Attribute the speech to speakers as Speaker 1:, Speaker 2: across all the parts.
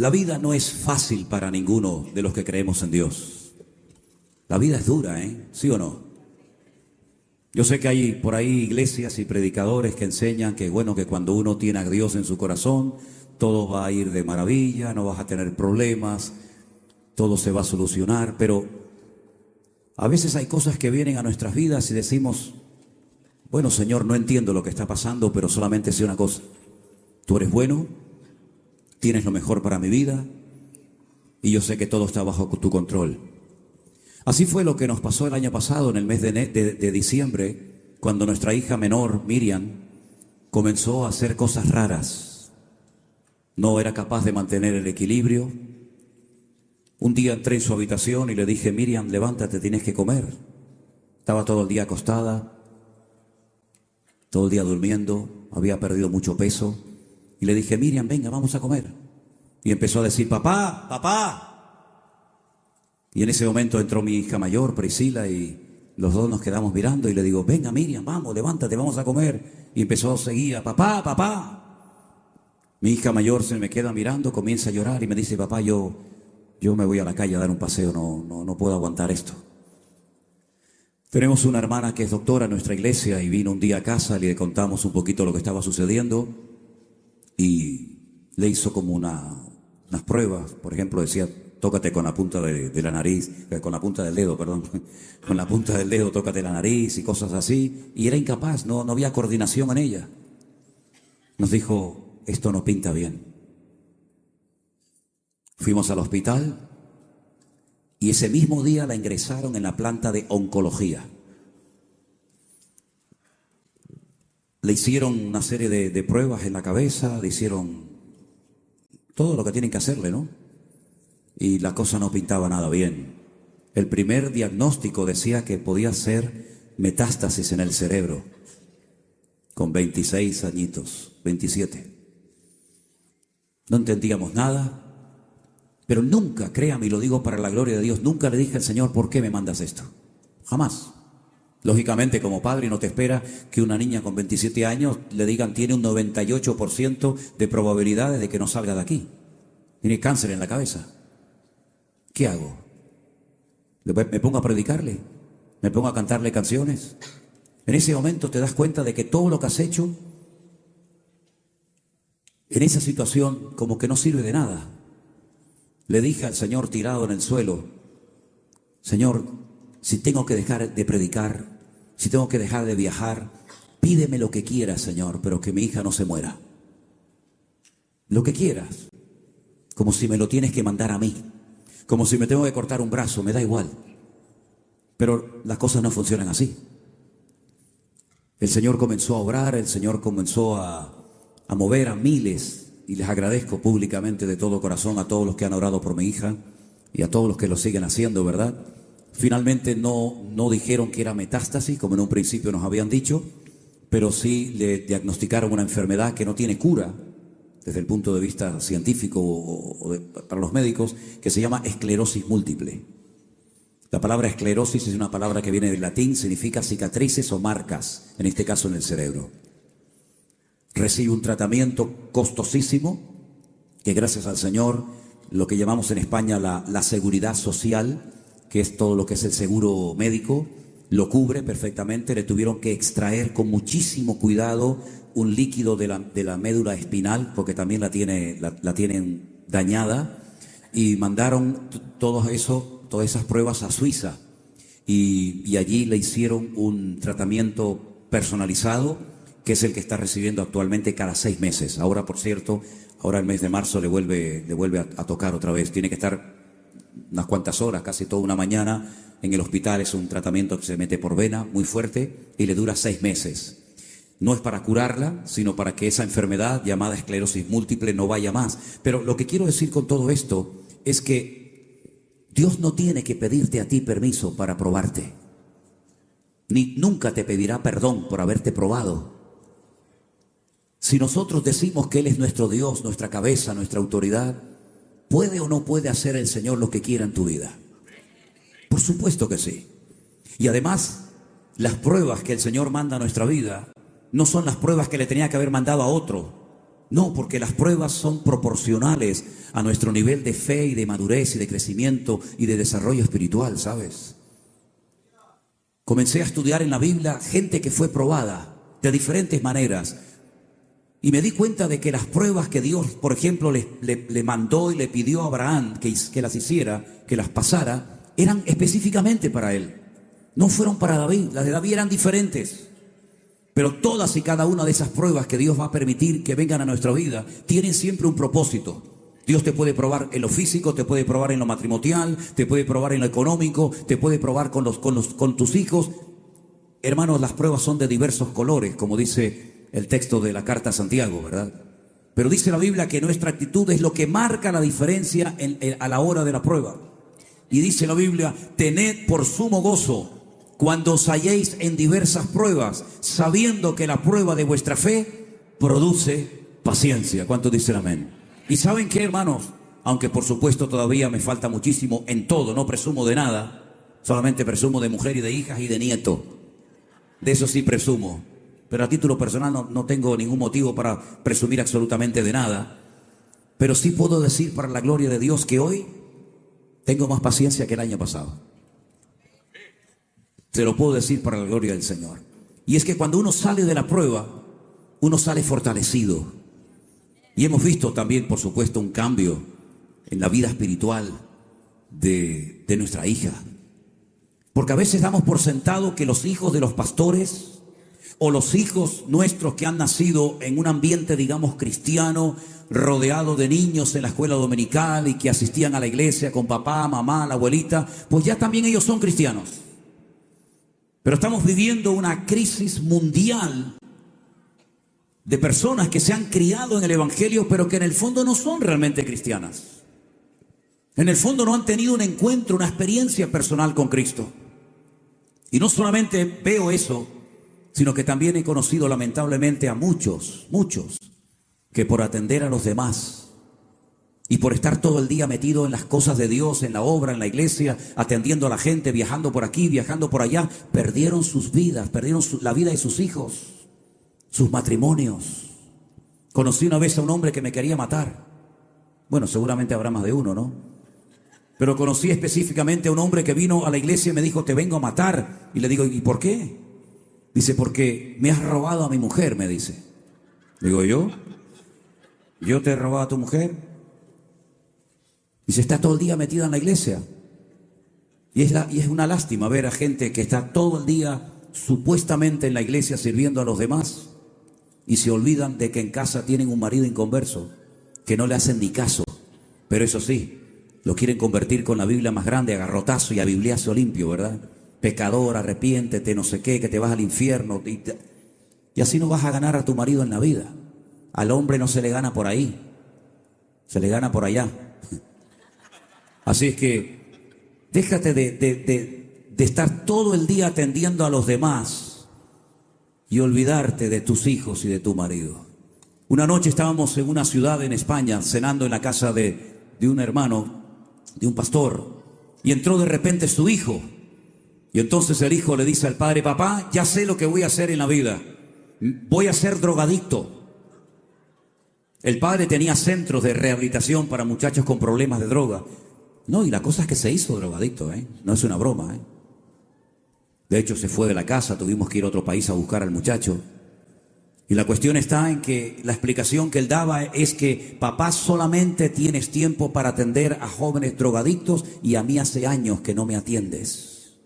Speaker 1: La vida no es fácil para ninguno de los que creemos en Dios. La vida es dura, ¿eh? ¿Sí o no? Yo sé que hay por ahí iglesias y predicadores que enseñan que, bueno, que cuando uno tiene a Dios en su corazón, todo va a ir de maravilla, no vas a tener problemas, todo se va a solucionar, pero a veces hay cosas que vienen a nuestras vidas y decimos, bueno, Señor, no entiendo lo que está pasando, pero solamente sé una cosa: tú eres bueno, tienes lo mejor para mi vida y yo sé que todo está bajo tu control. Así fue lo que nos pasó el año pasado, en el mes de diciembre, cuando nuestra hija menor, Miriam, comenzó a hacer cosas raras. No era capaz de mantener el equilibrio. Un día entré en su habitación y le dije, Miriam, levántate, tienes que comer. Estaba todo el día acostada, todo el día durmiendo, había perdido mucho peso. Y le dije, Miriam, venga, vamos a comer. Y empezó a decir, papá, papá. Y en ese momento entró mi hija mayor, Priscila, y los dos nos quedamos mirando y le digo, venga, Miriam, vamos, levántate, vamos a comer. Y empezó a seguir, papá, papá. Mi hija mayor se me queda mirando, comienza a llorar y me dice, papá, yo me voy a la calle a dar un paseo, no puedo aguantar esto. Tenemos una hermana que es doctora en nuestra iglesia y vino un día a casa, le contamos un poquito lo que estaba sucediendo y le hizo como unas pruebas. Por ejemplo, decía, tócate con la punta de la nariz, con la punta del dedo, perdón, con la punta del dedo tócate la nariz y cosas así, y era incapaz, no había coordinación en ella. Nos dijo, esto no pinta bien. Fuimos al hospital y ese mismo día la ingresaron en la planta de oncología. Le hicieron una serie de pruebas en la cabeza, le hicieron todo lo que tienen que hacerle, ¿no? Y la cosa no pintaba nada bien. El primer diagnóstico decía que podía ser metástasis en el cerebro, con 26 añitos, 27. No entendíamos nada. Pero nunca, créame, y lo digo para la gloria de Dios, nunca le dije al Señor, ¿por qué me mandas esto? Jamás. Lógicamente, como padre, no te espera que una niña con 27 años le digan tiene un 98% de probabilidades de que no salga de aquí. Tiene cáncer en la cabeza. ¿Qué hago? ¿Me pongo a predicarle? ¿Me pongo a cantarle canciones? En ese momento te das cuenta de que todo lo que has hecho en esa situación como que no sirve de nada. Le dije al Señor tirado en el suelo, Señor, si tengo que dejar de predicar, si tengo que dejar de viajar, pídeme lo que quieras, Señor, pero que mi hija no se muera. Lo que quieras, como si me lo tienes que mandar a mí, como si me tengo que cortar un brazo, me da igual. Pero las cosas no funcionan así. El Señor comenzó a obrar, el Señor comenzó a mover a miles. Y les agradezco públicamente de todo corazón a todos los que han orado por mi hija y a todos los que lo siguen haciendo, ¿verdad? Finalmente no dijeron que era metástasis, como en un principio nos habían dicho, pero sí le diagnosticaron una enfermedad que no tiene cura, desde el punto de vista científico para los médicos, que se llama esclerosis múltiple. La palabra esclerosis es una palabra que viene del latín, significa cicatrices o marcas, en este caso en el cerebro. Recibe un tratamiento costosísimo, que gracias al Señor, lo que llamamos en España la seguridad social, que es todo lo que es el seguro médico, lo cubre perfectamente. Le tuvieron que extraer con muchísimo cuidado un líquido de la médula espinal, porque también la tienen dañada, y mandaron todas esas pruebas a Suiza, y allí le hicieron un tratamiento personalizado, que es el que está recibiendo actualmente cada 6 meses. Ahora, por cierto, ahora el mes de marzo le vuelve a tocar otra vez. Tiene que estar unas cuantas horas, casi toda una mañana en el hospital. Es un tratamiento que se mete por vena, muy fuerte, y le dura 6 meses. No es para curarla, sino para que esa enfermedad llamada esclerosis múltiple no vaya más. Pero lo que quiero decir con todo esto es que Dios no tiene que pedirte a ti permiso para probarte. Ni nunca te pedirá perdón por haberte probado. Si nosotros decimos que Él es nuestro Dios, nuestra cabeza, nuestra autoridad, ¿puede o no puede hacer el Señor lo que quiera en tu vida? Por supuesto que sí. Y además, las pruebas que el Señor manda a nuestra vida no son las pruebas que le tenía que haber mandado a otro. No, porque las pruebas son proporcionales a nuestro nivel de fe y de madurez y de crecimiento y de desarrollo espiritual, ¿sabes? Comencé a estudiar en la Biblia gente que fue probada de diferentes maneras. Y me di cuenta de que las pruebas que Dios, por ejemplo, le mandó y le pidió a Abraham que las hiciera, que las pasara, eran específicamente para él. No fueron para David. Las de David eran diferentes. Pero todas y cada una de esas pruebas que Dios va a permitir que vengan a nuestra vida tienen siempre un propósito. Dios te puede probar en lo físico, te puede probar en lo matrimonial, te puede probar en lo económico, te puede probar con tus hijos. Hermanos, las pruebas son de diversos colores, como dice el texto de la carta a Santiago, ¿verdad? Pero dice la Biblia que nuestra actitud es lo que marca la diferencia a la hora de la prueba. Y dice la Biblia, tened por sumo gozo cuando os halléis en diversas pruebas, sabiendo que la prueba de vuestra fe produce paciencia. ¿Cuántos dicen amén? Y ¿saben qué, hermanos? Aunque por supuesto todavía me falta muchísimo en todo, no presumo de nada, solamente presumo de mujer y de hijas y de nieto. De eso sí presumo. Pero a título personal no tengo ningún motivo para presumir absolutamente de nada. Pero sí puedo decir para la gloria de Dios que hoy tengo más paciencia que el año pasado. Se lo puedo decir para la gloria del Señor. Y es que cuando uno sale de la prueba, uno sale fortalecido. Y hemos visto también, por supuesto, un cambio en la vida espiritual de nuestra hija. Porque a veces damos por sentado que los hijos de los pastores o los hijos nuestros que han nacido en un ambiente, digamos, cristiano, rodeado de niños en la escuela dominical y que asistían a la iglesia con papá, mamá, la abuelita, pues ya también ellos son cristianos. Pero estamos viviendo una crisis mundial de personas que se han criado en el evangelio, pero que en el fondo no son realmente cristianas. En el fondo no han tenido un encuentro, una experiencia personal con Cristo. Y no solamente veo eso, sino que también he conocido lamentablemente a muchos que por atender a los demás y por estar todo el día metido en las cosas de Dios, en la obra, en la iglesia, atendiendo a la gente, viajando por aquí, viajando por allá, perdieron sus vidas, perdieron la vida de sus hijos, sus matrimonios. Conocí una vez a un hombre que me quería matar. Bueno, seguramente habrá más de uno, ¿no? Pero conocí específicamente a un hombre que vino a la iglesia y me dijo, te vengo a matar. Y le digo, ¿y por qué? Dice, porque me has robado a mi mujer, me dice. Digo, ¿yo te he robado a tu mujer? Dice, está todo el día metida en la iglesia. Y es una lástima ver a gente que está todo el día supuestamente en la iglesia sirviendo a los demás y se olvidan de que en casa tienen un marido inconverso, que no le hacen ni caso. Pero eso sí, lo quieren convertir con la Biblia más grande, a garrotazo y a bibliazo limpio, ¿verdad? Pecador, arrepiéntete, no sé qué, que te vas al infierno. Y así no vas a ganar a tu marido en la vida. Al hombre no se le gana por ahí, se le gana por allá. Así es que déjate de estar todo el día atendiendo a los demás y olvidarte de tus hijos y de tu marido. Una noche estábamos en una ciudad en España cenando en la casa de un hermano, de un pastor, y entró de repente su hijo. Y entonces el hijo le dice al padre, papá, ya sé lo que voy a hacer en la vida. Voy a ser drogadicto. El padre tenía centros de rehabilitación para muchachos con problemas de droga. No, y la cosa es que se hizo drogadicto, no es una broma. De hecho, se fue de la casa, tuvimos que ir a otro país a buscar al muchacho. Y la cuestión está en que la explicación que él daba es que papá, solamente tienes tiempo para atender a jóvenes drogadictos y a mí hace años que no me atiendes.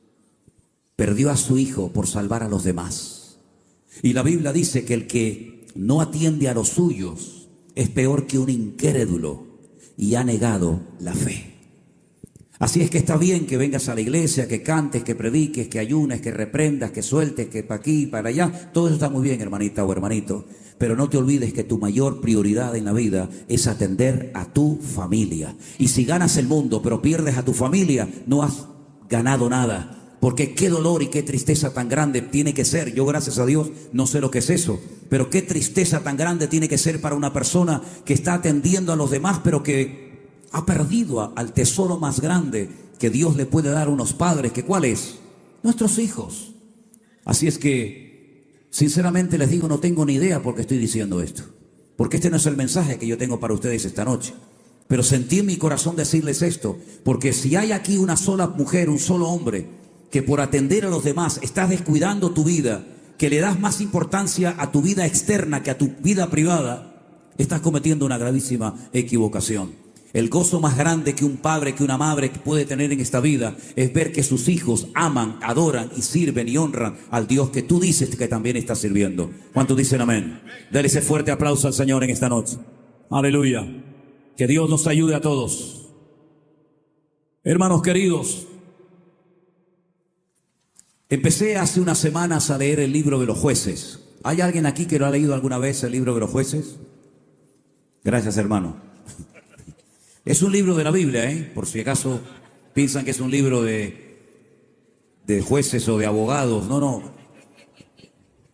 Speaker 1: Perdió a su hijo por salvar a los demás. Y la Biblia dice que el que no atiende a los suyos es peor que un incrédulo y ha negado la fe. Así es que está bien que vengas a la iglesia, que cantes, que prediques, que ayunes, que reprendas, que sueltes, que para aquí, para allá. Todo eso está muy bien, hermanita o hermanito. Pero no te olvides que tu mayor prioridad en la vida es atender a tu familia. Y si ganas el mundo, pero pierdes a tu familia, no has ganado nada. Porque qué dolor y qué tristeza tan grande tiene que ser. Yo, gracias a Dios, no sé lo que es eso. Pero qué tristeza tan grande tiene que ser para una persona que está atendiendo a los demás, pero que ha perdido al tesoro más grande que Dios le puede dar a unos padres, que ¿cuál es? Nuestros hijos. Así es que, sinceramente les digo, no tengo ni idea por qué estoy diciendo esto. porque este no es el mensaje que yo tengo para ustedes esta noche. Pero sentí en mi corazón decirles esto, porque si hay aquí una sola mujer, un solo hombre, que por atender a los demás estás descuidando tu vida, que le das más importancia a tu vida externa que a tu vida privada, estás cometiendo una gravísima equivocación. El gozo más grande que un padre, que una madre puede tener en esta vida es ver que sus hijos aman, adoran y sirven y honran al Dios que tú dices que también estás sirviendo. ¿Cuántos dicen amén? Dale ese fuerte aplauso al Señor en esta noche. Aleluya. Que Dios nos ayude a todos. Hermanos queridos, empecé hace unas semanas a leer el libro de los jueces. ¿Hay alguien aquí que lo ha leído alguna vez el libro de los jueces? Gracias, hermano. Es un libro de la Biblia, por si acaso piensan que es un libro de jueces o de abogados. No, no.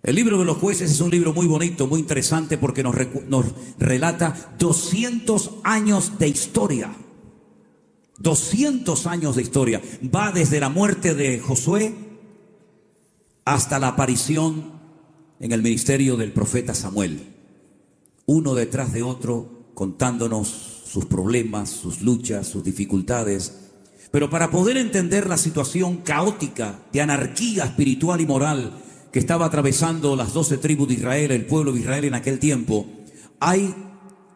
Speaker 1: El libro de los jueces es un libro muy bonito, muy interesante, porque nos relata 200 años de historia. 200 años de historia. Va desde la muerte de Josué hasta la aparición en el ministerio del profeta Samuel. Uno detrás de otro, contándonos sus problemas, sus luchas, sus dificultades. Pero para poder entender la situación caótica de anarquía espiritual y moral que estaba atravesando las 12 tribus de Israel, el pueblo de Israel en aquel tiempo, hay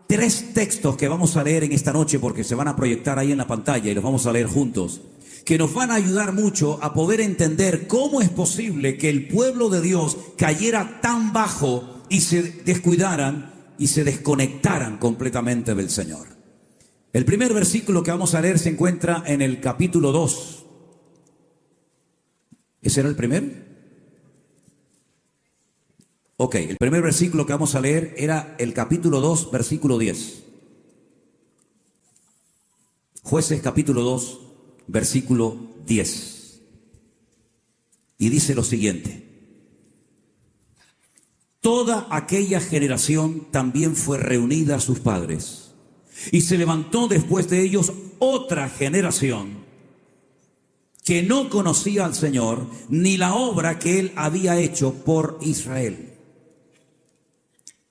Speaker 1: 3 textos que vamos a leer en esta noche, porque se van a proyectar ahí en la pantalla y los vamos a leer juntos, que nos van a ayudar mucho a poder entender cómo es posible que el pueblo de Dios cayera tan bajo y se descuidaran y se desconectaran completamente del Señor. El primer versículo que vamos a leer se encuentra en el capítulo 2. ¿Ese era el primero? Ok, el primer versículo que vamos a leer era el capítulo 2, versículo 10. Jueces capítulo 2, versículo 10. Y dice lo siguiente: toda aquella generación también fue reunida a sus padres, y se levantó después de ellos otra generación que no conocía al Señor ni la obra que Él había hecho por Israel.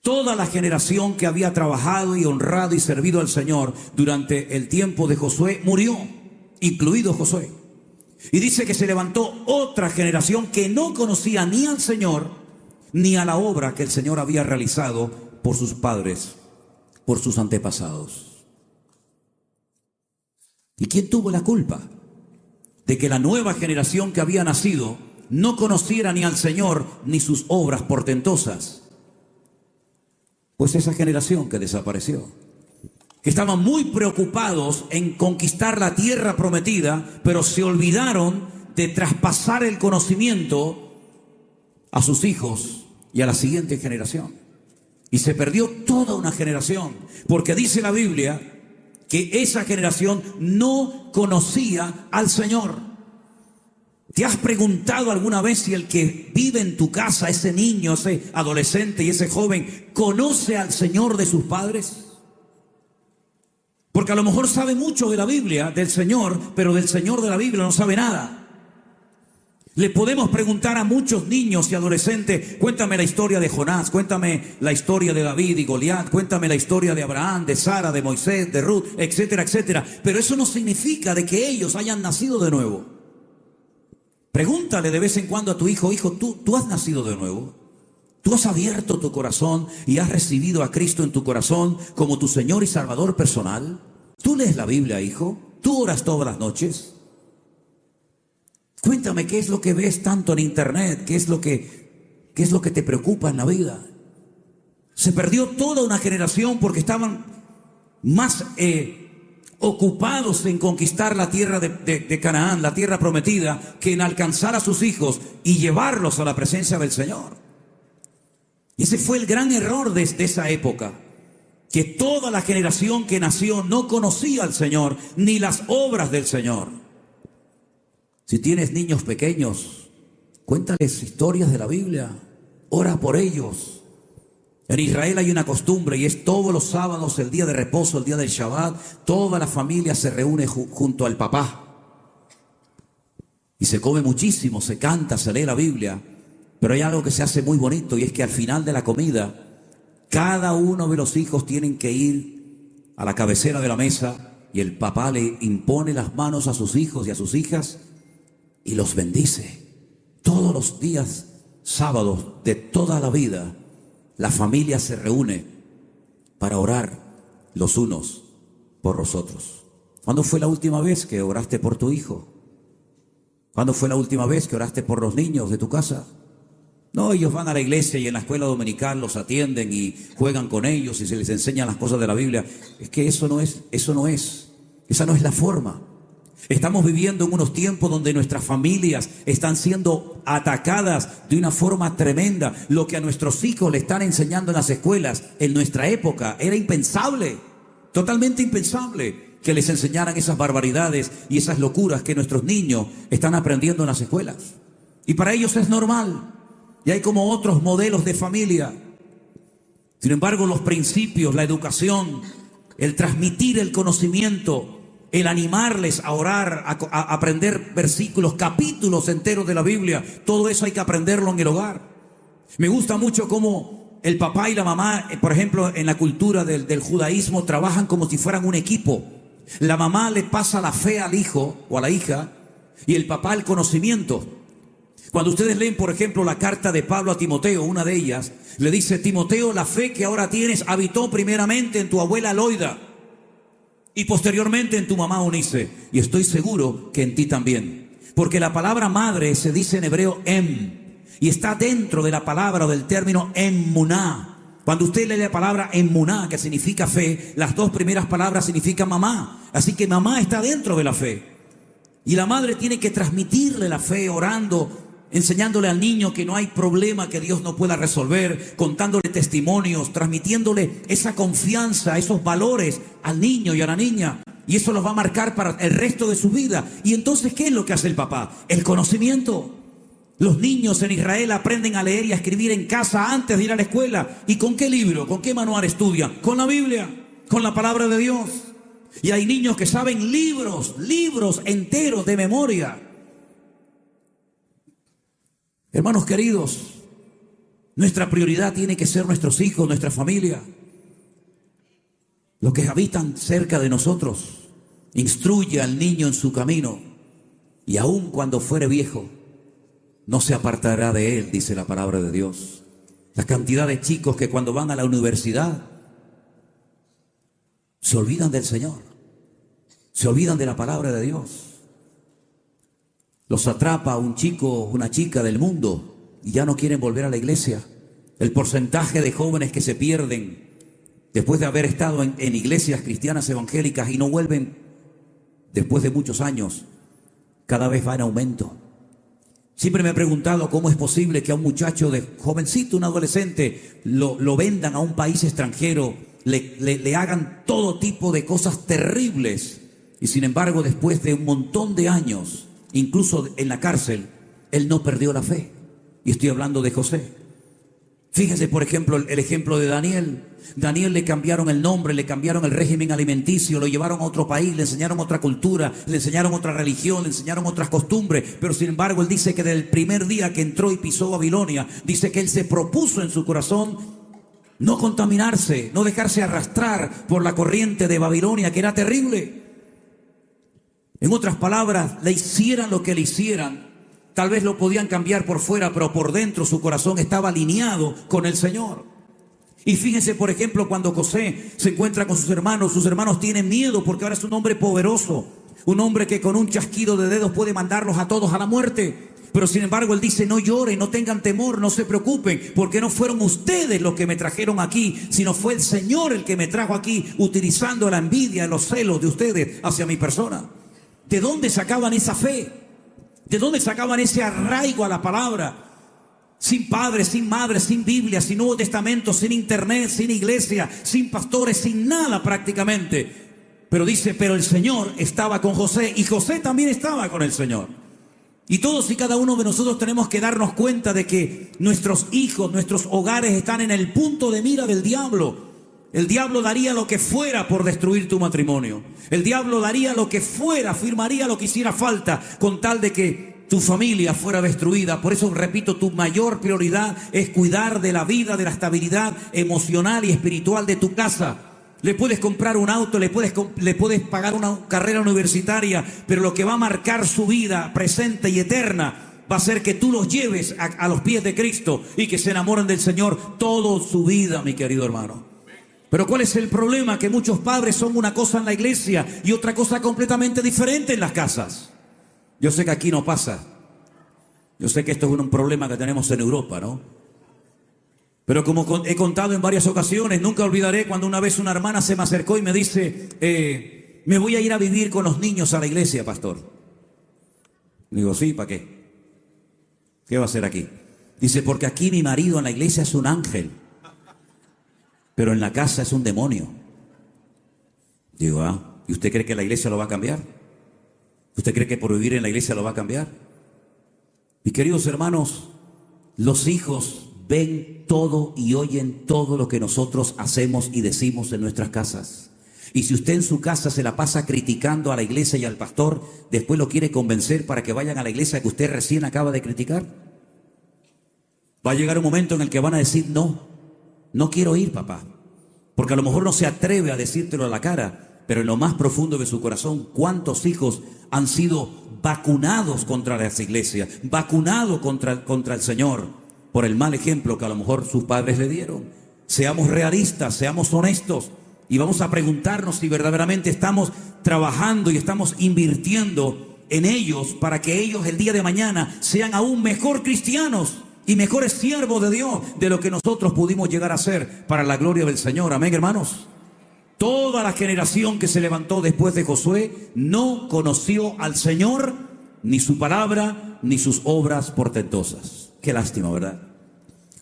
Speaker 1: Toda la generación que había trabajado y honrado y servido al Señor durante el tiempo de Josué murió, incluido Josué. Y dice que se levantó otra generación que no conocía ni al Señor ni a la obra que el Señor había realizado por sus padres, por sus antepasados. ¿Y quién tuvo la culpa de que la nueva generación que había nacido no conociera ni al Señor ni sus obras portentosas? Pues esa generación que desapareció, que estaban muy preocupados en conquistar la tierra prometida, pero se olvidaron de traspasar el conocimiento a sus hijos y a la siguiente generación. Y se perdió toda una generación, porque dice la Biblia que esa generación no conocía al Señor. ¿Te has preguntado alguna vez si el que vive en tu casa, ese niño, ese adolescente y ese joven, conoce al Señor de sus padres? Porque a lo mejor sabe mucho de la Biblia, del Señor, pero del Señor de la Biblia no sabe nada. Le podemos preguntar a muchos niños y adolescentes: cuéntame la historia de Jonás, cuéntame la historia de David y Goliat, cuéntame la historia de Abraham, de Sara, de Moisés, de Ruth, etcétera, etcétera. Pero eso no significa de que ellos hayan nacido de nuevo. Pregúntale de vez en cuando a tu hijo: hijo, ¿tú has nacido de nuevo? ¿Tú has abierto tu corazón y has recibido a Cristo en tu corazón como tu Señor y Salvador personal? ¿Tú lees la Biblia, hijo? ¿Tú oras todas las noches? Cuéntame qué es lo que ves tanto en internet, qué es lo que te preocupa en la vida. Se perdió toda una generación porque estaban más ocupados en conquistar la tierra de Canaán, la tierra prometida, que en alcanzar a sus hijos y llevarlos a la presencia del Señor. Y ese fue el gran error de esa época, que toda la generación que nació no conocía al Señor ni las obras del Señor. Si tienes niños pequeños, cuéntales historias de la Biblia, ora por ellos. En Israel hay una costumbre y es todos los sábados, el día de reposo, el día del Shabbat, toda la familia se reúne junto al papá. Y se come muchísimo, se canta, se lee la Biblia. Pero hay algo que se hace muy bonito y es que al final de la comida Cada uno de los hijos tienen que ir a la cabecera de la mesa y el papá le impone las manos a sus hijos y a sus hijas y los bendice. Todos los días sábados de toda la vida, la familia se reúne para orar los unos por los otros. ¿Cuándo fue la última vez que oraste por tu hijo? ¿Cuándo fue la última vez que oraste por los niños de tu casa? No, ellos van a la iglesia y en la escuela dominical los atienden y juegan con ellos y se les enseñan las cosas de la Biblia. Es que esa no es la forma. Estamos viviendo en unos tiempos donde nuestras familias están siendo atacadas de una forma tremenda. Lo que a nuestros hijos le están enseñando en las escuelas, en nuestra época, era impensable, totalmente impensable que les enseñaran esas barbaridades y esas locuras que nuestros niños están aprendiendo en las escuelas. Y para ellos es normal. Y hay como otros modelos de familia. Sin embargo, los principios, la educación, el transmitir el conocimiento, el animarles a orar, a aprender versículos, capítulos enteros de la Biblia, todo eso hay que aprenderlo en el hogar. Me gusta mucho cómo el papá y la mamá, por ejemplo, en la cultura del judaísmo, trabajan como si fueran un equipo. La mamá le pasa la fe al hijo o a la hija y el papá el conocimiento. Cuando ustedes leen, por ejemplo, la carta de Pablo a Timoteo, una de ellas, le dice: Timoteo, la fe que ahora tienes habitó primeramente en tu abuela Loida y posteriormente en tu mamá Eunice, y estoy seguro que en ti también, porque la palabra madre se dice en hebreo y está dentro de la palabra o del término emuná. Cuando usted lee la palabra emuná, que significa fe, las dos primeras palabras significan mamá, así que mamá está dentro de la fe, y la madre tiene que transmitirle la fe orando, enseñándole al niño que no hay problema que Dios no pueda resolver, contándole testimonios, transmitiéndole esa confianza, esos valores al niño y a la niña. Y eso los va a marcar para el resto de su vida. Y entonces, ¿qué es lo que hace el papá? El conocimiento. Los niños en Israel aprenden a leer y a escribir en casa antes de ir a la escuela. ¿Y con qué libro? ¿Con qué manual estudian? Con la Biblia, con la palabra de Dios. Y hay niños que saben libros enteros de memoria. Hermanos queridos, nuestra prioridad tiene que ser nuestros hijos, nuestra familia, los que habitan cerca de nosotros. Instruye al niño en su camino, y aun cuando fuere viejo, no se apartará de él, dice la palabra de Dios. La cantidad de chicos que cuando van a la universidad se olvidan del Señor, se olvidan de la palabra de Dios. Los atrapa un chico, una chica del mundo y ya no quieren volver a la iglesia. El porcentaje de jóvenes que se pierden después de haber estado en iglesias cristianas evangélicas y no vuelven después de muchos años, cada vez va en aumento. Siempre me he preguntado cómo es posible que a un muchacho de jovencito, un adolescente, lo vendan a un país extranjero, le hagan todo tipo de cosas terribles y sin embargo después de un montón de años, incluso en la cárcel, él no perdió la fe. Y estoy hablando de José. Fíjense, por ejemplo, el ejemplo de Daniel. Daniel le cambiaron el nombre, le cambiaron el régimen alimenticio, lo llevaron a otro país, le enseñaron otra cultura, le enseñaron otra religión, le enseñaron otras costumbres. Pero sin embargo, él dice que desde el primer día que entró y pisó Babilonia, dice que él se propuso en su corazón no contaminarse, no dejarse arrastrar por la corriente de Babilonia, que era terrible. En otras palabras, le hicieran lo que le hicieran, tal vez lo podían cambiar por fuera, pero por dentro su corazón estaba alineado con el Señor. Y fíjense, por ejemplo, cuando José se encuentra con sus hermanos tienen miedo porque ahora es un hombre poderoso, un hombre que con un chasquido de dedos puede mandarlos a todos a la muerte. Pero sin embargo, él dice: no lloren, no tengan temor, no se preocupen, porque no fueron ustedes los que me trajeron aquí, sino fue el Señor el que me trajo aquí, utilizando la envidia, los celos de ustedes hacia mi persona. ¿De dónde sacaban esa fe? ¿De dónde sacaban ese arraigo a la palabra? Sin padre, sin madre, sin Biblia, sin Nuevo Testamento, sin internet, sin iglesia, sin pastores, sin nada prácticamente. Pero dice: pero el Señor estaba con José y José también estaba con el Señor. Y todos y cada uno de nosotros tenemos que darnos cuenta de que nuestros hijos, nuestros hogares están en el punto de mira del diablo. El diablo daría lo que fuera por destruir tu matrimonio. El diablo daría lo que fuera, firmaría lo que hiciera falta con tal de que tu familia fuera destruida. Por eso repito, tu mayor prioridad es cuidar de la vida, de la estabilidad emocional y espiritual de tu casa. Le puedes comprar un auto, le puedes pagar una carrera universitaria, pero lo que va a marcar su vida presente y eterna va a ser que tú los lleves a los pies de Cristo y que se enamoren del Señor toda su vida, mi querido hermano. Pero ¿cuál es el problema? Que muchos padres son una cosa en la iglesia y otra cosa completamente diferente en las casas. Yo sé que aquí no pasa. Yo sé que esto es un problema que tenemos en Europa, ¿no? Pero como he contado en varias ocasiones, nunca olvidaré cuando una vez una hermana se me acercó y me dice, me voy a ir a vivir con los niños a la iglesia, pastor. Digo, sí, ¿para qué? ¿Qué va a hacer aquí? Dice, porque aquí mi marido en la iglesia es un ángel, pero en la casa es un demonio. Digo, ¿y usted cree que la iglesia lo va a cambiar? ¿Usted cree que por vivir en la iglesia lo va a cambiar? Mis queridos hermanos, los hijos ven todo y oyen todo lo que nosotros hacemos y decimos en nuestras casas. Y si usted en su casa se la pasa criticando a la iglesia y al pastor, después lo quiere convencer para que vayan a la iglesia que usted recién acaba de criticar, va a llegar un momento en el que van a decir, no quiero ir, papá. Porque a lo mejor no se atreve a decírtelo a la cara, pero en lo más profundo de su corazón, ¿cuántos hijos han sido vacunados contra las iglesias, vacunados contra el Señor, por el mal ejemplo que a lo mejor sus padres le dieron? Seamos realistas, seamos honestos y vamos a preguntarnos si verdaderamente estamos trabajando y estamos invirtiendo en ellos para que ellos el día de mañana sean aún mejor cristianos y mejores siervos de Dios de lo que nosotros pudimos llegar a ser para la gloria del Señor. Amén, hermanos. Toda la generación que se levantó después de Josué no conoció al Señor, ni su palabra, ni sus obras portentosas. Qué lástima, ¿verdad?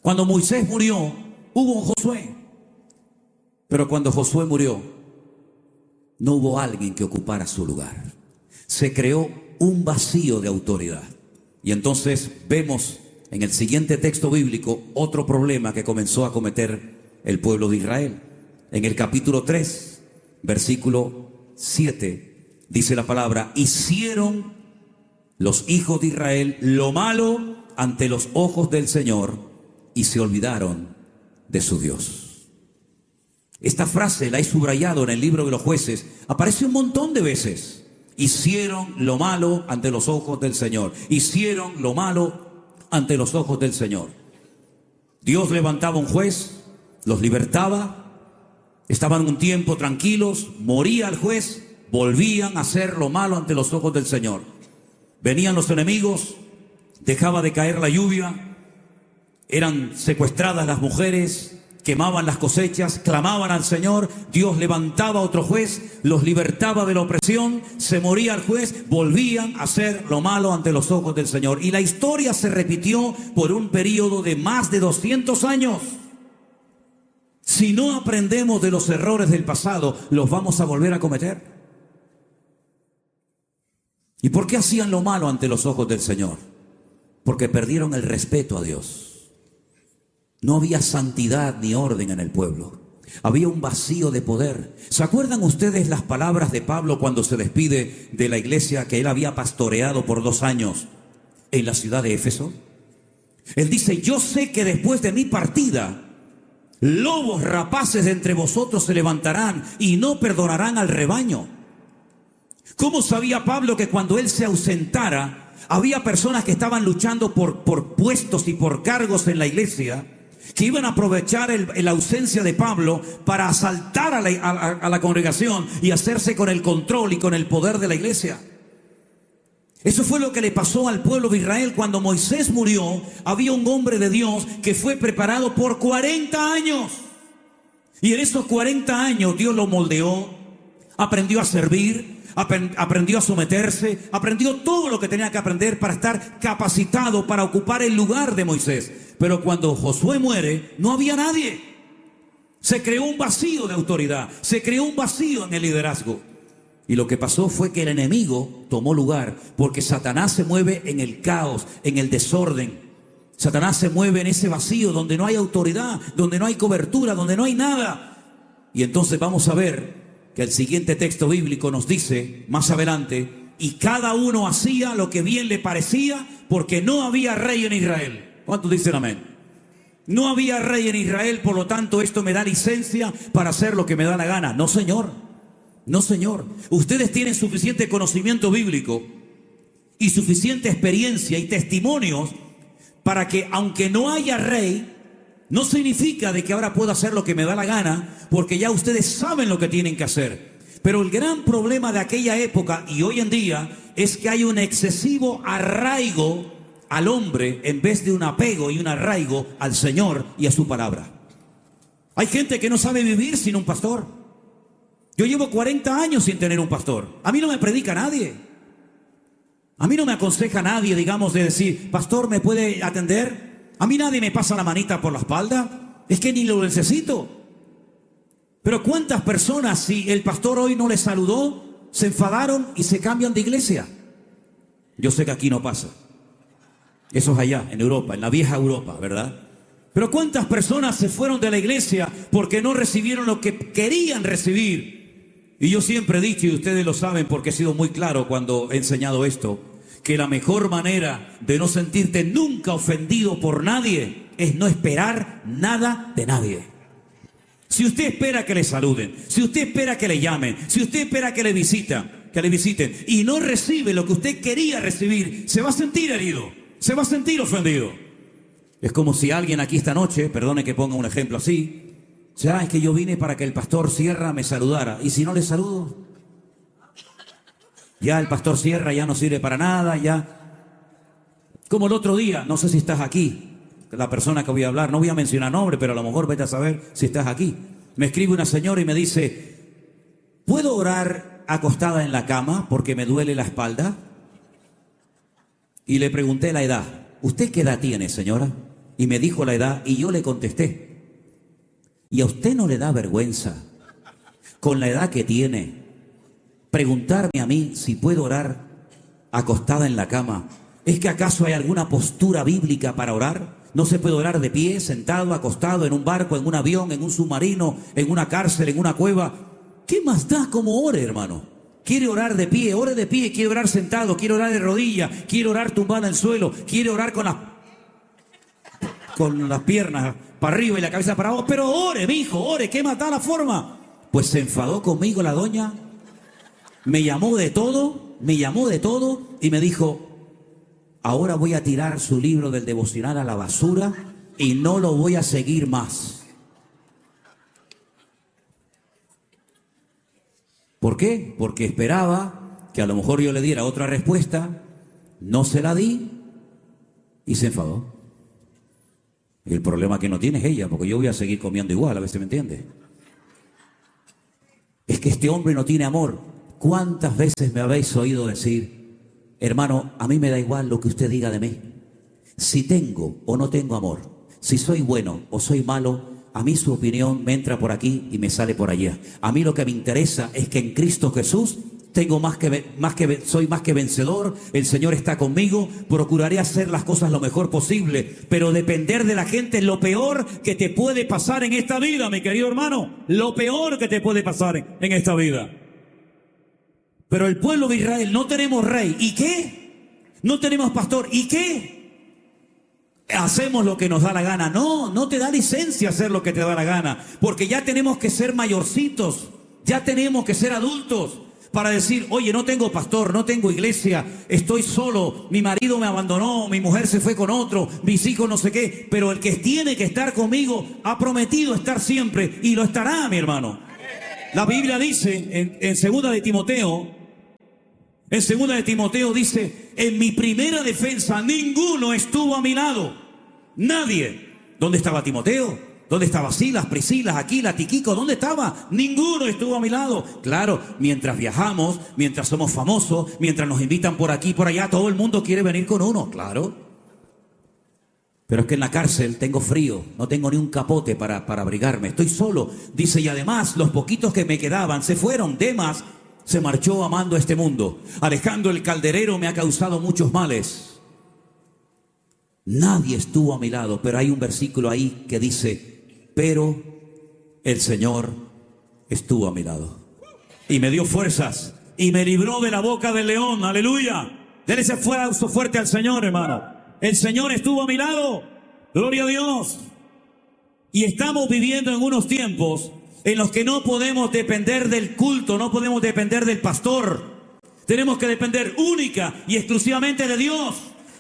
Speaker 1: Cuando Moisés murió, hubo un Josué. Pero cuando Josué murió, no hubo alguien que ocupara su lugar. Se creó un vacío de autoridad. Y entonces vemos en el siguiente texto bíblico otro problema que comenzó a cometer el pueblo de Israel. En el capítulo 3, versículo 7, dice la palabra, hicieron los hijos de Israel lo malo ante los ojos del Señor y se olvidaron de su Dios. Esta frase la he subrayado en el libro de los Jueces, aparece un montón de veces. Hicieron lo malo ante los ojos del Señor. Hicieron lo malo ante los ojos del Señor. Dios levantaba un juez, los libertaba. Estaban un tiempo tranquilos, moría el juez, volvían a hacer lo malo ante los ojos del Señor. Venían los enemigos, dejaba de caer la lluvia, eran secuestradas las mujeres, quemaban las cosechas, clamaban al Señor, Dios levantaba otro juez, los libertaba de la opresión, se moría el juez, volvían a hacer lo malo ante los ojos del Señor. Y la historia se repitió por un periodo de más de 200 años. Si no aprendemos de los errores del pasado, los vamos a volver a cometer. ¿Y por qué hacían lo malo ante los ojos del Señor? Porque perdieron el respeto a Dios. No había santidad ni orden en el pueblo. Había un vacío de poder. ¿Se acuerdan ustedes las palabras de Pablo cuando se despide de la iglesia que él había pastoreado por 2 años en la ciudad de Éfeso? Él dice, yo sé que después de mi partida, lobos rapaces de entre vosotros se levantarán y no perdonarán al rebaño. ¿Cómo sabía Pablo que cuando él se ausentara, había personas que estaban luchando por puestos y por cargos en la iglesia, que iban a aprovechar la ausencia de Pablo para asaltar a la congregación y hacerse con el control y con el poder de la iglesia? Eso fue lo que le pasó al pueblo de Israel. Cuando Moisés murió, había un hombre de Dios que fue preparado por 40 años. Y en esos 40 años Dios lo moldeó, aprendió a servir, aprendió a someterse, aprendió todo lo que tenía que aprender para estar capacitado para ocupar el lugar de Moisés. Pero cuando Josué muere, no había nadie. Se creó un vacío de autoridad, se creó un vacío en el liderazgo. Y lo que pasó fue que el enemigo tomó lugar, porque Satanás se mueve en el caos, en el desorden. Satanás se mueve en ese vacío donde no hay autoridad, donde no hay cobertura, donde no hay nada. Y entonces vamos a ver que el siguiente texto bíblico nos dice más adelante, y cada uno hacía lo que bien le parecía, porque no había rey en Israel. ¿Cuántos dicen amén? No había rey en Israel, por lo tanto esto me da licencia para hacer lo que me da la gana. No, señor. No, señor. Ustedes tienen suficiente conocimiento bíblico y suficiente experiencia y testimonios para que, aunque no haya rey, no significa de que ahora puedo hacer lo que me da la gana, porque ya ustedes saben lo que tienen que hacer. Pero el gran problema de aquella época y hoy en día es que hay un excesivo arraigo al hombre en vez de un apego y un arraigo al Señor y a su palabra. Hay gente que no sabe vivir sin un pastor. Yo llevo 40 años sin tener un pastor. A mí no me predica nadie. A mí no me aconseja nadie, digamos, de decir, pastor, ¿me puede atender? A mí nadie me pasa la manita por la espalda. Es que ni lo necesito. Pero ¿cuántas personas, si el pastor hoy no les saludó, se enfadaron y se cambian de iglesia? Yo sé que aquí no pasa. Eso es allá, en Europa, en la vieja Europa, ¿verdad? Pero ¿cuántas personas se fueron de la iglesia porque no recibieron lo que querían recibir? Y yo siempre he dicho, y ustedes lo saben porque he sido muy claro cuando he enseñado esto, que la mejor manera de no sentirte nunca ofendido por nadie es no esperar nada de nadie. Si usted espera que le saluden, si usted espera que le llamen, si usted espera que le visiten y no recibe lo que usted quería recibir, se va a sentir herido. Se va a sentir ofendido. Es como si alguien aquí esta noche, perdone que ponga un ejemplo así, ya es que yo vine para que el pastor Sierra me saludara. ¿Y si no le saludo? Ya el pastor Sierra ya no sirve para nada, ya. Como el otro día, no sé si estás aquí, la persona que voy a hablar, no voy a mencionar nombre, pero a lo mejor vete a saber si estás aquí. Me escribe una señora y me dice, ¿puedo orar acostada en la cama porque me duele la espalda? Y le pregunté la edad. ¿Usted qué edad tiene, señora? Y me dijo la edad y yo le contesté. ¿Y a usted no le da vergüenza, con la edad que tiene, preguntarme a mí si puedo orar acostada en la cama? ¿Es que acaso hay alguna postura bíblica para orar? ¿No se puede orar de pie, sentado, acostado, en un barco, en un avión, en un submarino, en una cárcel, en una cueva? ¿Qué más da como ore, hermano? Quiere orar de pie, ore de pie. Quiere orar sentado, quiere orar de rodilla, quiere orar tumbada en el suelo, quiere orar con las piernas para arriba y la cabeza para abajo. Pero ore, mijo, ore, ¿qué más da la forma? Pues se enfadó conmigo la doña, me llamó de todo y me dijo, ahora voy a tirar su libro del devocional a la basura y no lo voy a seguir más. ¿Por qué? Porque esperaba que a lo mejor yo le diera otra respuesta, no se la di y se enfadó. Y el problema que no tiene es ella, porque yo voy a seguir comiendo igual, a ver si me entiende. Es que este hombre no tiene amor. ¿Cuántas veces me habéis oído decir, hermano, a mí me da igual lo que usted diga de mí? Si tengo o no tengo amor, si soy bueno o soy malo, a mí su opinión me entra por aquí y me sale por allá. A mí lo que me interesa es que en Cristo Jesús soy más que vencedor. El Señor está conmigo. Procuraré hacer las cosas lo mejor posible. Pero depender de la gente es lo peor que te puede pasar en esta vida, mi querido hermano. Lo peor que te puede pasar en esta vida. Pero el pueblo de Israel, no tenemos rey. ¿Y qué? No tenemos pastor. ¿Y qué? Hacemos lo que nos da la gana. No te da licencia hacer lo que te da la gana, porque ya tenemos que ser mayorcitos, ya tenemos que ser adultos para decir, oye, no tengo pastor, no tengo iglesia, estoy solo, mi marido me abandonó, mi mujer se fue con otro, mis hijos no sé qué, pero el que tiene que estar conmigo ha prometido estar siempre y lo estará, mi hermano. La Biblia dice en segunda de Timoteo, dice, en mi primera defensa ninguno estuvo a mi lado. Nadie. ¿Dónde estaba Timoteo? ¿Dónde estaba Silas, Priscila, Aquila, Tiquico? ¿Dónde estaba? Ninguno estuvo a mi lado. Claro, mientras viajamos, mientras somos famosos, mientras nos invitan por aquí y por allá, todo el mundo quiere venir con uno, claro. Pero es que en la cárcel tengo frío, no tengo ni un capote para abrigarme, estoy solo. Dice, y además los poquitos que me quedaban se fueron. Demas se marchó amando este mundo. Alejandro el calderero me ha causado muchos males. Nadie estuvo a mi lado, pero hay un versículo ahí que dice, pero el Señor estuvo a mi lado y me dio fuerzas
Speaker 2: y me libró de la boca del león. Aleluya. Denle ese aplauso fuerte al Señor, hermano. El Señor estuvo a mi lado. Gloria a Dios. Y estamos viviendo en unos tiempos en los que no podemos depender del culto, no podemos depender del pastor. Tenemos que depender única y exclusivamente de Dios.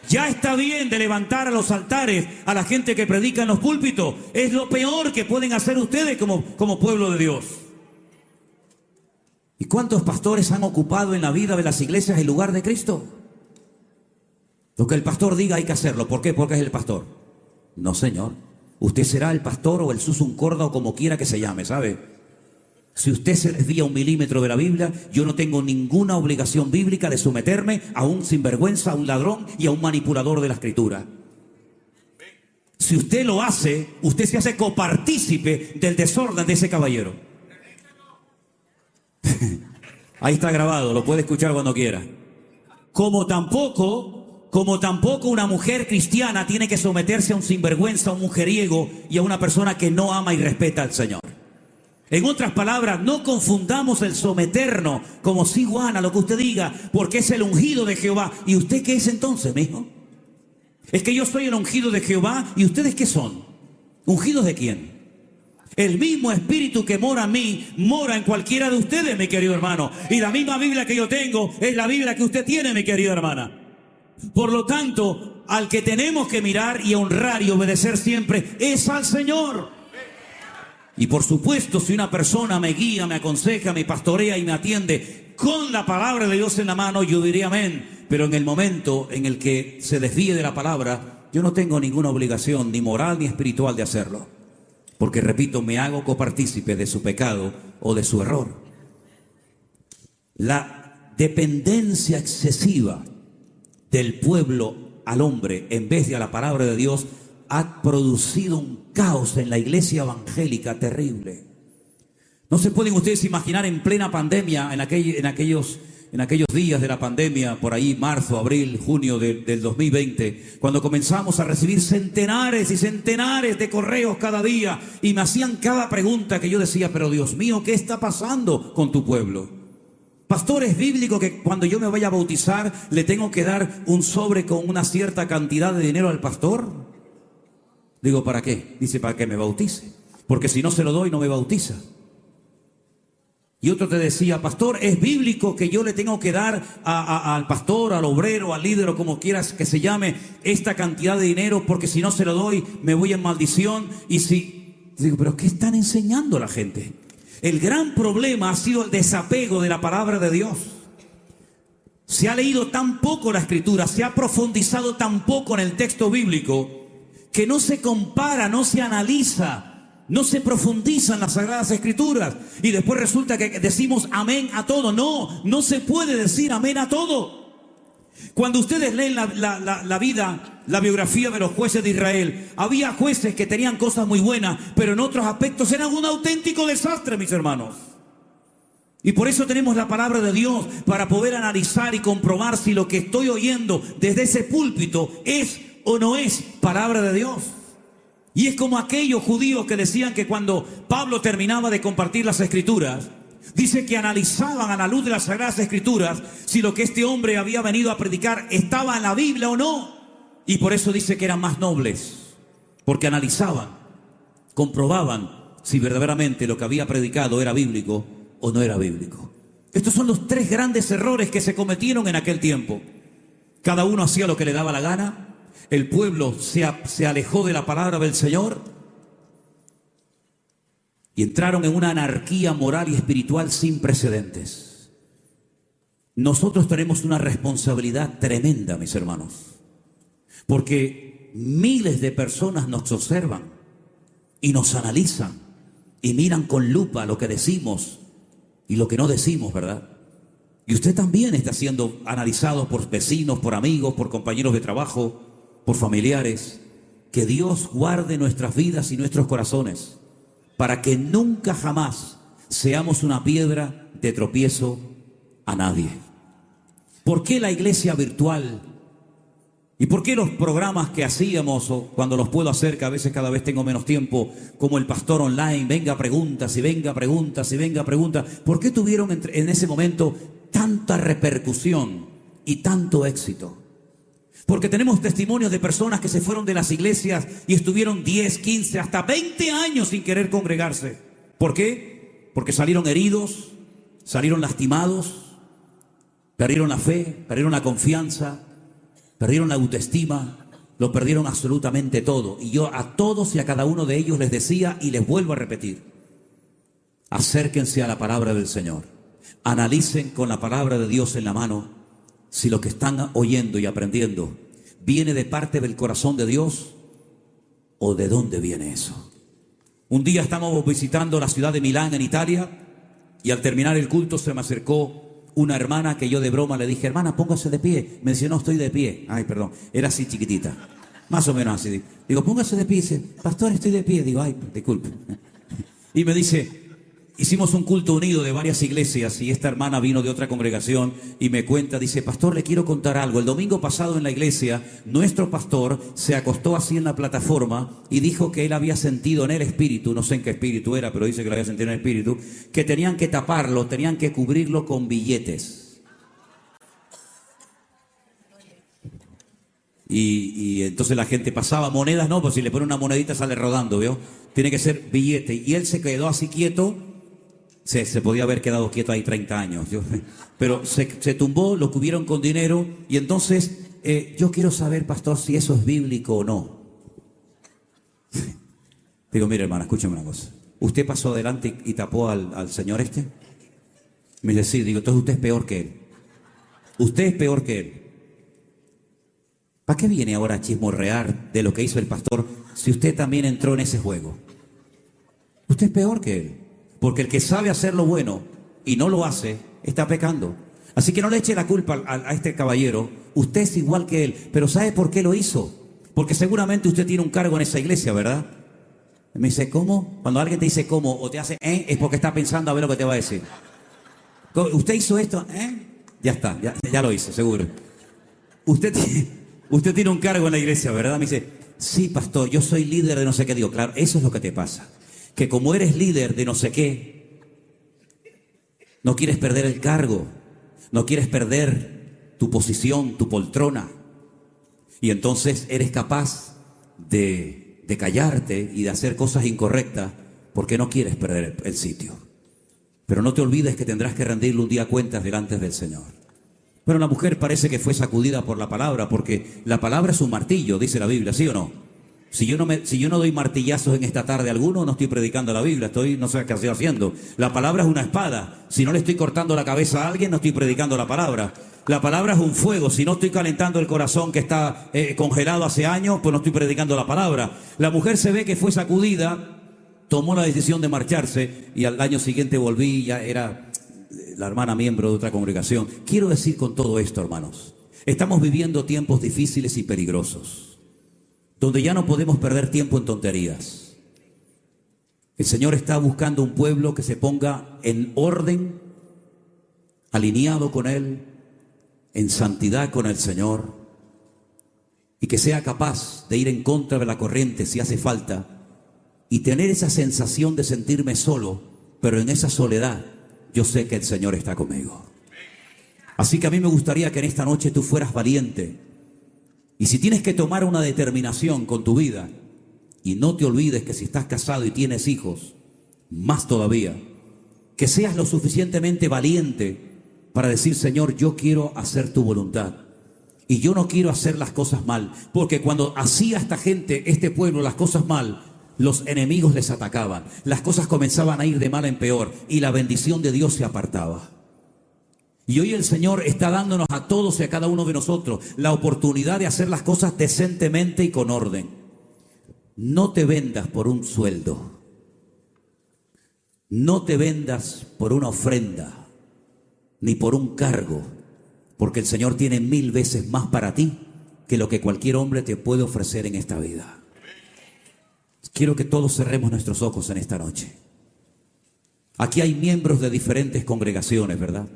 Speaker 2: Ya está bien de levantar a los altares a la gente que predica en los púlpitos. Es lo peor que pueden hacer ustedes como pueblo de Dios. ¿Y cuántos pastores han ocupado en la vida de las iglesias el lugar de Cristo? Lo que el pastor diga hay que hacerlo. ¿Por qué? Porque es el pastor. No, señor. Usted será el pastor o el susum corda o como quiera que se llame, ¿sabe? Si usted se desvía 1 milímetro de la Biblia, yo no tengo ninguna obligación bíblica de someterme a un sinvergüenza, a un ladrón y a un manipulador de la Escritura. Si usted lo hace, usted se hace copartícipe del desorden de ese caballero. Ahí está grabado, lo puede escuchar cuando quiera. Como tampoco una mujer cristiana tiene que someterse a un sinvergüenza, a un mujeriego y a una persona que no ama y respeta al Señor. En otras palabras, no confundamos el someternos como si Juana, lo que usted diga, porque es el ungido de Jehová. ¿Y usted qué es entonces, mijo? Es que yo soy el ungido de Jehová. ¿Y ustedes qué son? ¿Ungidos de quién? El mismo espíritu que mora en mí, mora en cualquiera de ustedes, mi querido hermano. Y la misma Biblia que yo tengo es la Biblia que usted tiene, mi querida hermana. Por lo tanto, al que tenemos que mirar y honrar y obedecer siempre es al Señor. Y por supuesto, si una persona me guía, me aconseja, me pastorea y me atiende con la palabra de Dios en la mano, yo diría amén. Pero en el momento en el que se desvíe de la palabra, yo no tengo ninguna obligación, ni moral ni espiritual, de hacerlo. Porque, repito, me hago copartícipe de su pecado o de su error. La dependencia excesiva del pueblo al hombre en vez de a la palabra de Dios ha producido un caos en la iglesia evangélica terrible. No se pueden ustedes imaginar en plena pandemia, en aquellos días de la pandemia, por ahí marzo, abril, junio del 2020, cuando comenzamos a recibir centenares y centenares de correos cada día y me hacían cada pregunta que yo decía, pero Dios mío, ¿qué está pasando con tu pueblo? Pastor, ¿es bíblico que cuando yo me vaya a bautizar le tengo que dar un sobre con una cierta cantidad de dinero al pastor? Digo, ¿para qué? Dice, para que me bautice. Porque si no se lo doy, no me bautiza. Y otro te decía, pastor, ¿es bíblico que yo le tengo que dar al pastor, al obrero, al líder o como quieras que se llame, esta cantidad de dinero? Porque si no se lo doy, me voy en maldición. Y si... Digo, ¿pero qué están enseñando a la gente? El gran problema ha sido el desapego de la palabra de Dios. Se ha leído tan poco la Escritura, se ha profundizado tan poco en el texto bíblico, que no se compara, no se analiza, no se profundiza en las Sagradas Escrituras. Y después resulta que decimos amén a todo. No se puede decir amén a todo. Cuando ustedes leen la biografía de los jueces de Israel, había jueces que tenían cosas muy buenas, pero en otros aspectos eran un auténtico desastre, mis hermanos. Y por eso tenemos la palabra de Dios para poder analizar y comprobar si lo que estoy oyendo desde ese púlpito es o no es palabra de Dios. Y es como aquellos judíos que decían que cuando Pablo terminaba de compartir las Escrituras, dice que analizaban a la luz de las Sagradas Escrituras si lo que este hombre había venido a predicar estaba en la Biblia o no. Y por eso dice que eran más nobles, porque analizaban, comprobaban si verdaderamente lo que había predicado era bíblico o no era bíblico. Estos son los 3 grandes errores que se cometieron en aquel tiempo. Cada uno hacía lo que le daba la gana. El pueblo se alejó de la palabra del Señor y entraron en una anarquía moral y espiritual sin precedentes. Nosotros tenemos una responsabilidad tremenda, mis hermanos, porque miles de personas nos observan y nos analizan y miran con lupa lo que decimos y lo que no decimos, ¿verdad? Y usted también está siendo analizado por vecinos, por amigos, por compañeros de trabajo, por familiares. Que Dios guarde nuestras vidas y nuestros corazones para que nunca jamás seamos una piedra de tropiezo a nadie. ¿Por qué la iglesia virtual? ¿Y por qué los programas que hacíamos, o cuando los puedo hacer, que a veces cada vez tengo menos tiempo, como el pastor online, venga preguntas y venga preguntas y venga preguntas? ¿Por qué tuvieron en ese momento tanta repercusión y tanto éxito. Porque tenemos testimonios de personas que se fueron de las iglesias y estuvieron 10, 15, hasta 20 años sin querer congregarse. ¿Por qué? Porque salieron heridos, salieron lastimados, perdieron la fe, perdieron la confianza, perdieron la autoestima, lo perdieron absolutamente todo. Y yo a todos y a cada uno de ellos les decía y les vuelvo a repetir: acérquense a la palabra del Señor. Analicen con la palabra de Dios en la mano si lo que están oyendo y aprendiendo viene de parte del corazón de Dios o de dónde viene eso. Un día estábamos visitando la ciudad de Milán en Italia y al terminar el culto se me acercó una hermana que yo de broma le dije: hermana, póngase de pie. Me decía: no, estoy de pie. Ay, perdón, era así chiquitita, más o menos así. Digo: póngase de pie. Dice: pastor, estoy de pie. Digo: ay, disculpe. Y me dice: hicimos un culto unido de varias iglesias y esta hermana vino de otra congregación y me cuenta, dice: pastor, le quiero contar algo. El domingo pasado en la iglesia, nuestro pastor se acostó así en la plataforma y dijo que él había sentido en el espíritu, no sé en qué espíritu era, pero dice que lo había sentido en el espíritu, que tenían que taparlo, tenían que cubrirlo con billetes. Y entonces la gente pasaba monedas, no, pues si le pone una monedita sale rodando, ¿vio? Tiene que ser billete. Y él se quedó así quieto. Se podía haber quedado quieto ahí 30 años. Pero se tumbó, lo cubrieron con dinero. Y entonces, yo quiero saber, pastor, si eso es bíblico o no. Digo: mire, hermana, escúcheme una cosa. ¿Usted pasó adelante y tapó al señor este? Me dice: sí. Digo: entonces usted es peor que él. Usted es peor que él. ¿Para qué viene ahora a chismorrear de lo que hizo el pastor si usted también entró en ese juego? Usted es peor que él. Porque el que sabe hacer lo bueno y no lo hace, está pecando. Así que no le eche la culpa a este caballero. Usted es igual que él. Pero ¿sabe por qué lo hizo? Porque seguramente usted tiene un cargo en esa iglesia, ¿verdad? Me dice: ¿cómo? Cuando alguien te dice ¿cómo? O te hace es porque está pensando a ver lo que te va a decir. ¿Usted hizo esto? Ya está, ya lo hizo, seguro. Usted tiene un cargo en la iglesia, ¿verdad? Me dice: sí, pastor, yo soy líder de no sé qué. Digo: claro, eso es lo que te pasa. Que como eres líder de no sé qué, no quieres perder el cargo, no quieres perder tu posición, tu poltrona. Y entonces eres capaz de callarte y de hacer cosas incorrectas porque no quieres perder el sitio. Pero no te olvides que tendrás que rendirle un día cuentas delante del Señor. Bueno, la mujer parece que fue sacudida por la palabra, porque la palabra es un martillo, dice la Biblia, ¿sí o no? Si yo no doy martillazos en esta tarde a alguno, no estoy predicando la Biblia, no sé qué estoy haciendo. La palabra es una espada. Si no le estoy cortando la cabeza a alguien, no estoy predicando la palabra. La palabra es un fuego. Si no estoy calentando el corazón que está congelado hace años, pues no estoy predicando la palabra. La mujer se ve que fue sacudida, tomó la decisión de marcharse y al año siguiente volví, ya era la hermana miembro de otra congregación. Quiero decir con todo esto, hermanos, estamos viviendo tiempos difíciles y peligrosos, donde ya no podemos perder tiempo en tonterías. El Señor está buscando un pueblo que se ponga en orden, alineado con Él, en santidad con el Señor, y que sea capaz de ir en contra de la corriente si hace falta, y tener esa sensación de sentirme solo, pero en esa soledad yo sé que el Señor está conmigo. Así que a mí me gustaría que en esta noche tú fueras valiente. Y si tienes que tomar una determinación con tu vida, y no te olvides que si estás casado y tienes hijos, más todavía, que seas lo suficientemente valiente para decir: Señor, yo quiero hacer tu voluntad. Y yo no quiero hacer las cosas mal, porque cuando hacía esta gente, este pueblo, las cosas mal, los enemigos les atacaban. Las cosas comenzaban a ir de mal en peor y la bendición de Dios se apartaba. Y hoy el Señor está dándonos a todos y a cada uno de nosotros la oportunidad de hacer las cosas decentemente y con orden. No te vendas por un sueldo. No te vendas por una ofrenda, ni por un cargo, porque el Señor tiene 1000 veces más para ti que lo que cualquier hombre te puede ofrecer en esta vida. Quiero que todos cerremos nuestros ojos en esta noche. Aquí hay miembros de diferentes congregaciones, ¿verdad?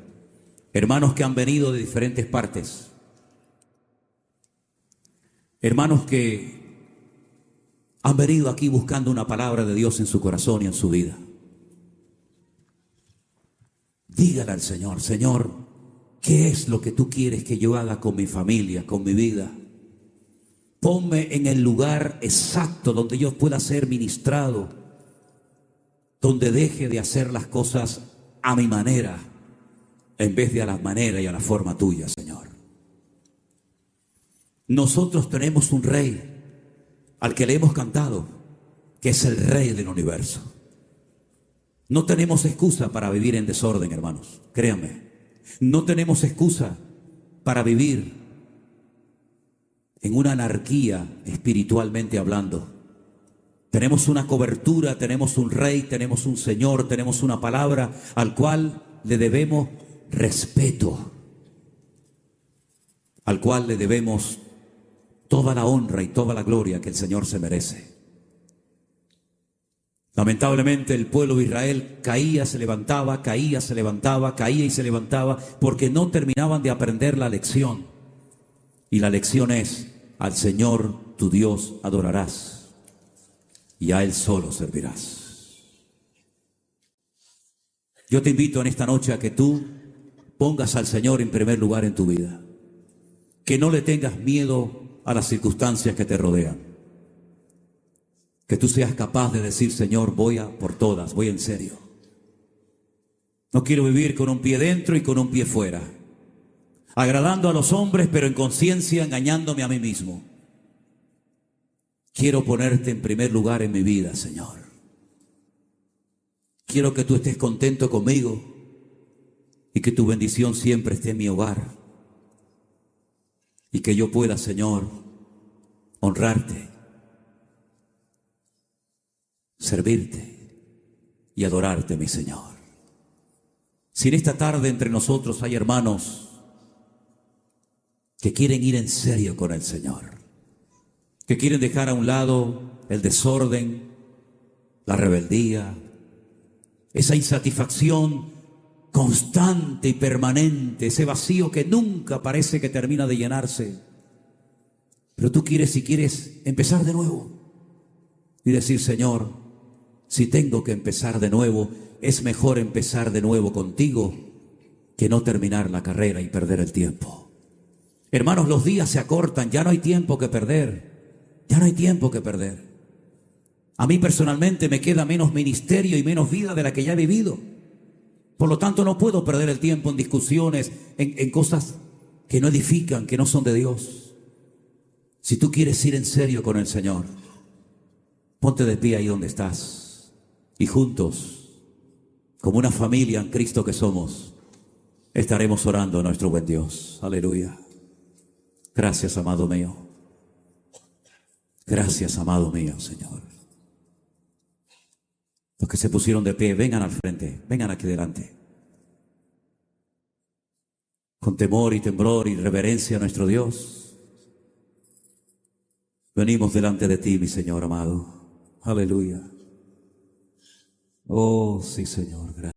Speaker 2: Hermanos que han venido de diferentes partes. Hermanos que han venido aquí buscando una palabra de Dios en su corazón y en su vida. Dígale al Señor: Señor, ¿qué es lo que tú quieres que yo haga con mi familia, con mi vida? Ponme en el lugar exacto donde yo pueda ser ministrado, donde deje de hacer las cosas a mi manera, en vez de a la manera y a la forma tuya, Señor. Nosotros tenemos un rey al que le hemos cantado, que es el rey del universo. No tenemos excusa para vivir en desorden, hermanos, créanme. No tenemos excusa para vivir en una anarquía espiritualmente hablando. Tenemos una cobertura, tenemos un rey, tenemos un Señor, tenemos una palabra al cual le debemos respeto, al cual le debemos toda la honra y toda la gloria que el Señor se merece. Lamentablemente el pueblo de Israel caía, se levantaba, caía, se levantaba, caía y se levantaba, porque no terminaban de aprender la lección. Y la lección es: al Señor tu Dios adorarás y a Él solo servirás. Yo te invito en esta noche a que tú pongas al Señor en primer lugar en tu vida. Que no le tengas miedo a las circunstancias que te rodean. Que tú seas capaz de decir: Señor, voy a por todas, voy en serio. No quiero vivir con un pie dentro y con un pie fuera, agradando a los hombres, pero en conciencia engañándome a mí mismo. Quiero ponerte en primer lugar en mi vida, Señor. Quiero que tú estés contento conmigo y que tu bendición siempre esté en mi hogar. Y que yo pueda, Señor, honrarte, servirte y adorarte, mi Señor. Si en esta tarde entre nosotros hay hermanos que quieren ir en serio con el Señor, que quieren dejar a un lado el desorden, la rebeldía, esa insatisfacción constante y permanente, ese vacío que nunca parece que termina de llenarse, pero tú quieres, si quieres, empezar de nuevo y decir: Señor, si tengo que empezar de nuevo, es mejor empezar de nuevo contigo que no terminar la carrera y perder el tiempo. Hermanos, los días se acortan, ya no hay tiempo que perder, ya no hay tiempo que perder. A mí personalmente me queda menos ministerio y menos vida de la que ya he vivido. Por lo tanto, no puedo perder el tiempo en discusiones, en cosas que no edifican, que no son de Dios. Si tú quieres ir en serio con el Señor, ponte de pie ahí donde estás y juntos, como una familia en Cristo que somos, estaremos orando a nuestro buen Dios. Aleluya. Gracias, amado mío. Gracias, amado mío, Señor. Los que se pusieron de pie, vengan al frente, vengan aquí delante. Con temor y temblor y reverencia a nuestro Dios, venimos delante de ti, mi Señor amado. Aleluya. Oh, sí, Señor, gracias.